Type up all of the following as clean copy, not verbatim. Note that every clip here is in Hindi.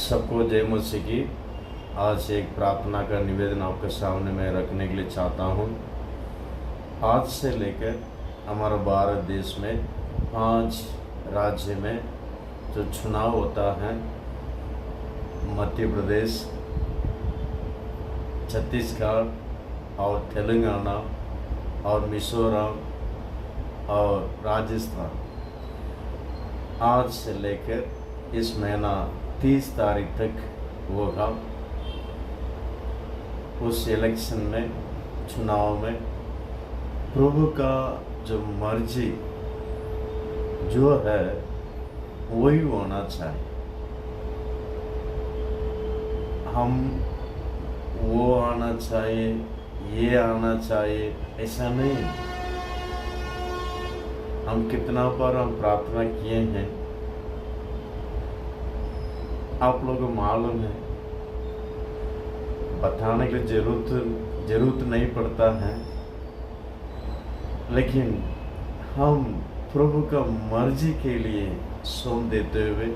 सबको जय मसीह की। आज एक प्रार्थना का निवेदन आपके सामने मैं रखने के लिए चाहता हूँ। आज से लेकर हमारा भारत देश में 5 राज्य में जो चुनाव होता है, मध्य प्रदेश, छत्तीसगढ़ और तेलंगाना और मिजोरम और राजस्थान, आज से लेकर इस महीना 30 तारीख तक होगा। उस इलेक्शन में, चुनाव में प्रभु का जो मर्जी जो है वही होना चाहिए। हम वो आना चाहिए, ये आना चाहिए, ऐसा नहीं। हम कितना बार हम प्रार्थना किए हैं, आप लोगों को मालूम है, बताने की जरूरत नहीं पड़ता है। लेकिन हम प्रभु का मर्जी के लिए सौंप देते हुए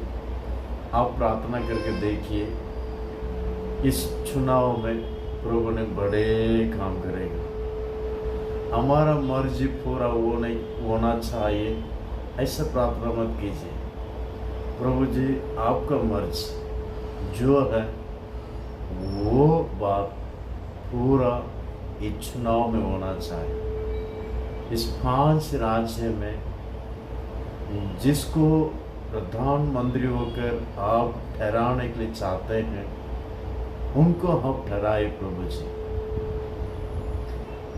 आप प्रार्थना करके देखिए, इस चुनाव में प्रभु ने बड़े काम करेगा। हमारा मर्जी पूरा वो नहीं होना चाहिए, ऐसा प्रार्थना मत कीजिए। प्रभु जी, आपका मर्जी जो है वो बात पूरा इस चुनाव में होना चाहिए। इस 5 राज्य में जिसको प्रधानमंत्री होकर आप ठहराने के लिए चाहते हैं, उनको हम ठहराए प्रभु जी।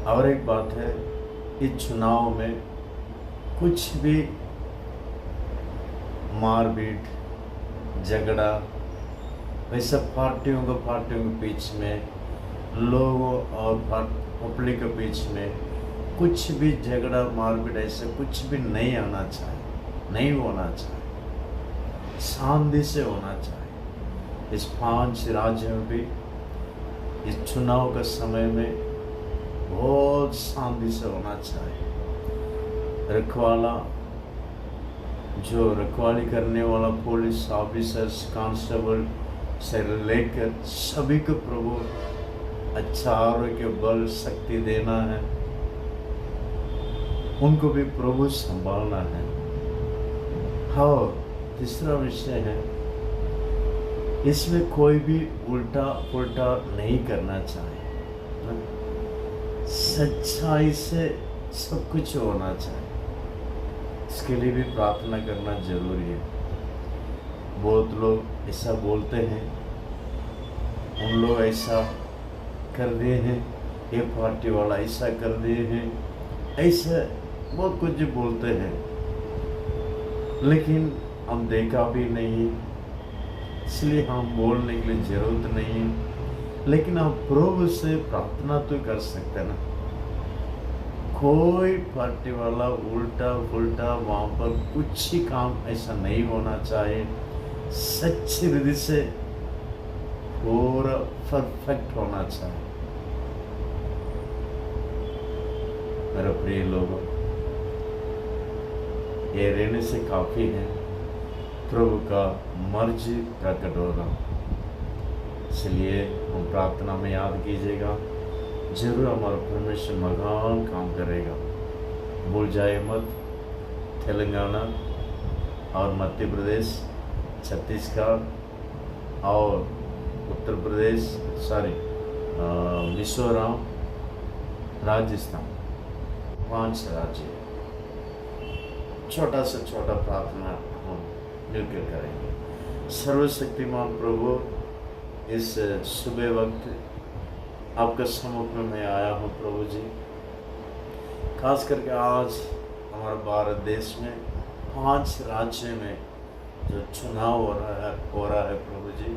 और एक बात है, इस चुनाव में कुछ भी मारपीट, झगड़ा, वैसे पार्टियों के बीच में, लोगों और पब्लिक के बीच में कुछ भी झगड़ा, मारपीट ऐसे कुछ भी नहीं आना चाहिए, नहीं होना चाहिए। शांति से होना चाहिए। इस 5 राज्यों में भी इस चुनाव के समय में बहुत शांति से होना चाहिए। रखवाला, जो रखवाली करने वाला पुलिस ऑफिसर्स, कांस्टेबल से लेकर सभी को प्रभु अच्छा आरोग्य, बल, शक्ति देना है। उनको भी प्रभु संभालना है। और तीसरा विषय है, इसमें कोई भी उल्टा पुल्टा नहीं करना चाहिए। सच्चाई से सब कुछ होना चाहिए। इसके लिए भी प्रार्थना करना जरूरी है। बहुत लोग ऐसा बोलते हैं, उन लोग ऐसा कर दिए हैं, ये पार्टी वाला ऐसा कर दिए हैं, ऐसे बहुत कुछ बोलते हैं, लेकिन हम देखा भी नहीं, इसलिए हम बोलने के लिए जरूरत नहीं है। लेकिन हम प्रभु से प्रार्थना तो कर सकते हैं ना। कोई पार्टी वाला उल्टा पुल्टा वहाँ पर कुछ ही काम ऐसा नहीं होना चाहिए। सच्ची हृदय से पूरा परफेक्ट होना चाहिए। मेरे प्रिय लोगों, ये रहने से काफी है। प्रभु का मर्जी प्रकट होगा। इसलिए हम प्रार्थना में याद कीजिएगा, जरूर हमारा परमेश्वर महान काम करेगा। भूल जाए मत, तेलंगाना और मध्य प्रदेश, छत्तीसगढ़ और उत्तर प्रदेश, मिजोरम, राजस्थान, 5 राज्य। छोटा से छोटा प्रार्थना हम मिलकर करेंगे। सर्वशक्तिमान प्रभु, इस सुबह वक्त आपके सम्मुख में मैं आया हूँ प्रभु जी। खास करके आज हमारे भारत देश में 5 राज्य में जो चुनाव हो रहा है प्रभु जी,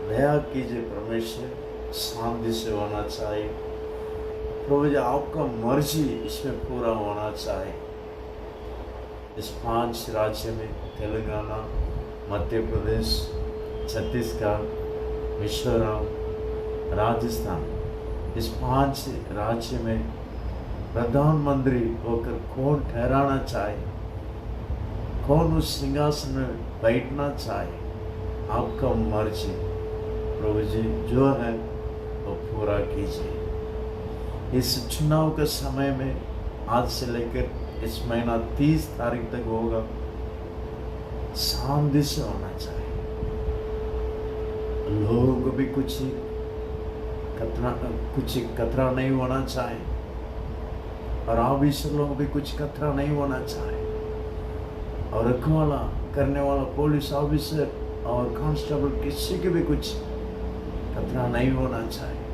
दया कीजिए परमेश्वर, शांति से होना चाहिए प्रभु जी। आपका मर्जी इसमें पूरा होना चाहिए। इस 5 राज्य में, तेलंगाना, मध्य प्रदेश, छत्तीसगढ़, मिजोरम, राजस्थान, इस 5 राज्य में प्रधानमंत्री होकर कौन ठहराना चाहिए, कौन उस सिंहासन में बैठना चाहे, आपका मर्जी प्रभु जी जो है वो पूरा कीजिए। इस चुनाव के समय में आज से लेकर इस महीना 30 तारीख तक होगा, शांति से होना चाहिए। लोगों को भी कुछ खतरा नहीं होना चाहिए, और ऑफिसर लोगों को भी कुछ खतरा नहीं होना चाहिए, और रखवाला करने वाला पुलिस ऑफिसर और कांस्टेबल किसी के भी कुछ खतरा नहीं होना चाहिए।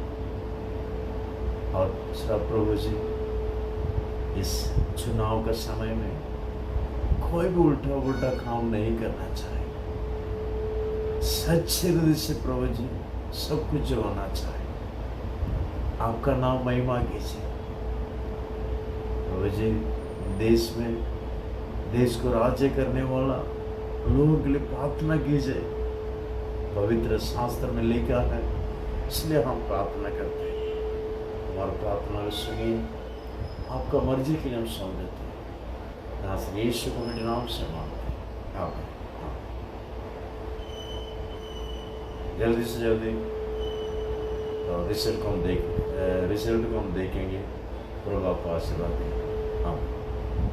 और दूसरा प्रभु जी, इस चुनाव के समय में कोई भी उल्टा उल्टा काम नहीं करना चाहिए। सच्चे हृदय से प्रभु जी सब कुछ जो होना चाहिए। आपका नाम महिमा कीजिए प्रभु जी। देश को राज्य करने वाला लोगों के लिए प्रार्थना कीजिए। पवित्र शास्त्र में लिखा है, इसलिए हम प्रार्थना करते हैं। हमारी प्रार्थना को सुनिए, आपका मर्जी के लिए हम सौंप देते हैं। यहाँ से यीशु को मेरे नाम से मांगते हैं, आमीन। जल्दी से जल्दी रिजल्ट को हम देखेंगे। प्रभु आपको आशीर्वाद दें। आमीन।